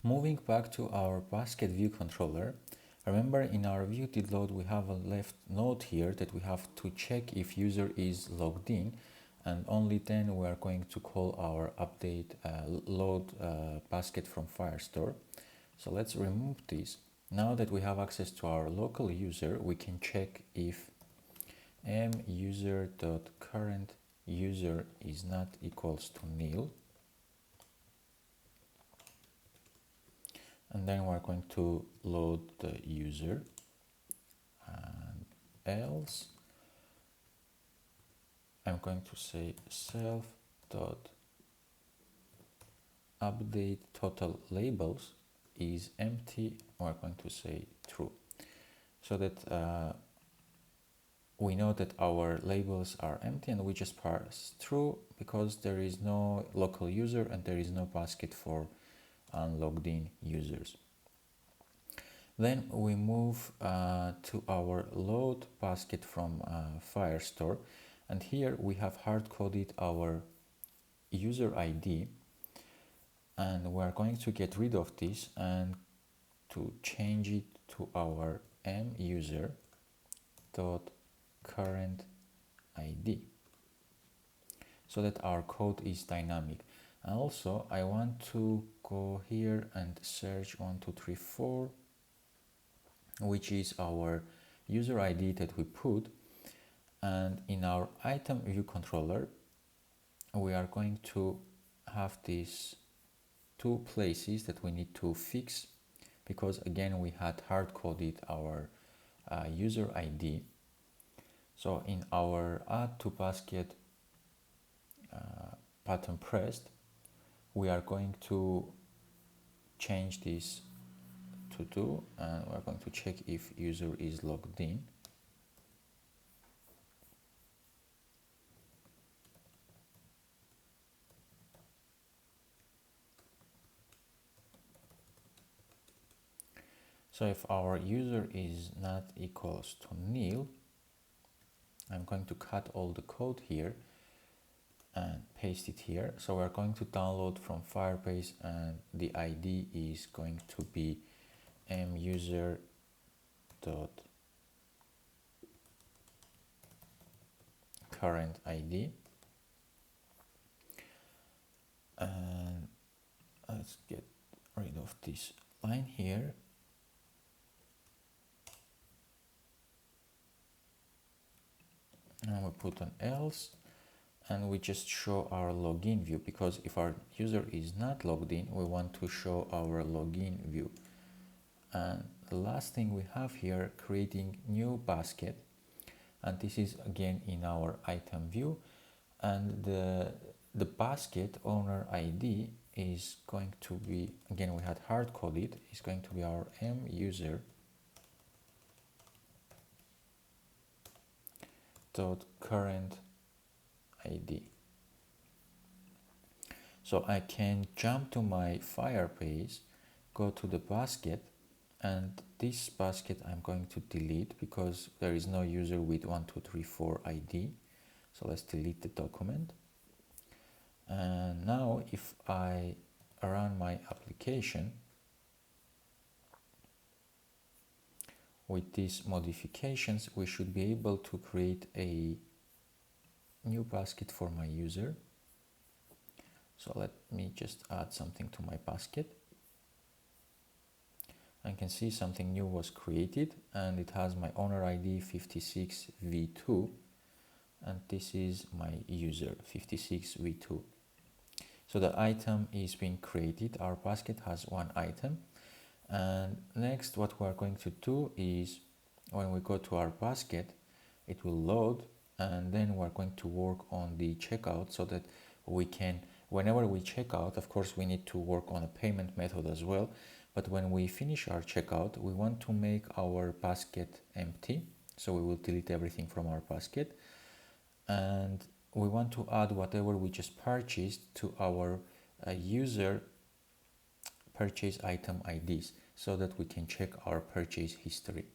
Moving back to our basket view controller, remember in our view did load we have a left note here that we have to check if user is logged in, and only then we are going to call our update load basket from Firestore. So let's remove this. Now that we have access to our local user, we can check if muser.current user is not equals to nil. And then we're going to load the user, and else I'm going to say self dot update total labels is empty. We're going to say true, so that we know that our labels are empty, and we just parse true because there is no local user and there is no basket for unlogged in users. Then we move to our load basket from Firestore, and here we have hard-coded our user ID, and we're going to get rid of this and to change it to our muser.current ID, so that our code is dynamic. And also I want to go here and search 1234, which is our user ID that we put, and in our item view controller we are going to have these two places that we need to fix, because again we had hard-coded our user ID. So in our add to basket button pressed, we are going to change this to do, and we're going to check if user is logged in. So if our user is not equals to nil, I'm going to cut all the code here and paste it here. So we're going to download from Firebase, and the ID is going to be muser dot current ID, and let's get rid of this line here. And we put an else, and we just show our login view, because if our user is not logged in, we want to show our login view. And the last thing we have here, creating new basket, and this is again in our item view, and the basket owner ID is going to be, again we had hard coded, is going to be our muser dot current ID. So I can jump to my Firebase, go to the basket, and this basket I'm going to delete because there is no user with 1234 ID. So let's delete the document. And now if I run my application with these modifications, we should be able to create a new basket for my user. So let me just add something to my basket. I can see something new was created, and it has my owner ID 56v2, and this is my user 56v2. So the item is being created. Our basket has one item. And next what we're going to do is, when we go to our basket, it will load, and then we're going to work on the checkout, so that we can, whenever we check out, of course we need to work on a payment method as well, but when we finish our checkout, we want to make our basket empty, so we will delete everything from our basket, and we want to add whatever we just purchased to our user purchase item IDs, so that we can check our purchase history.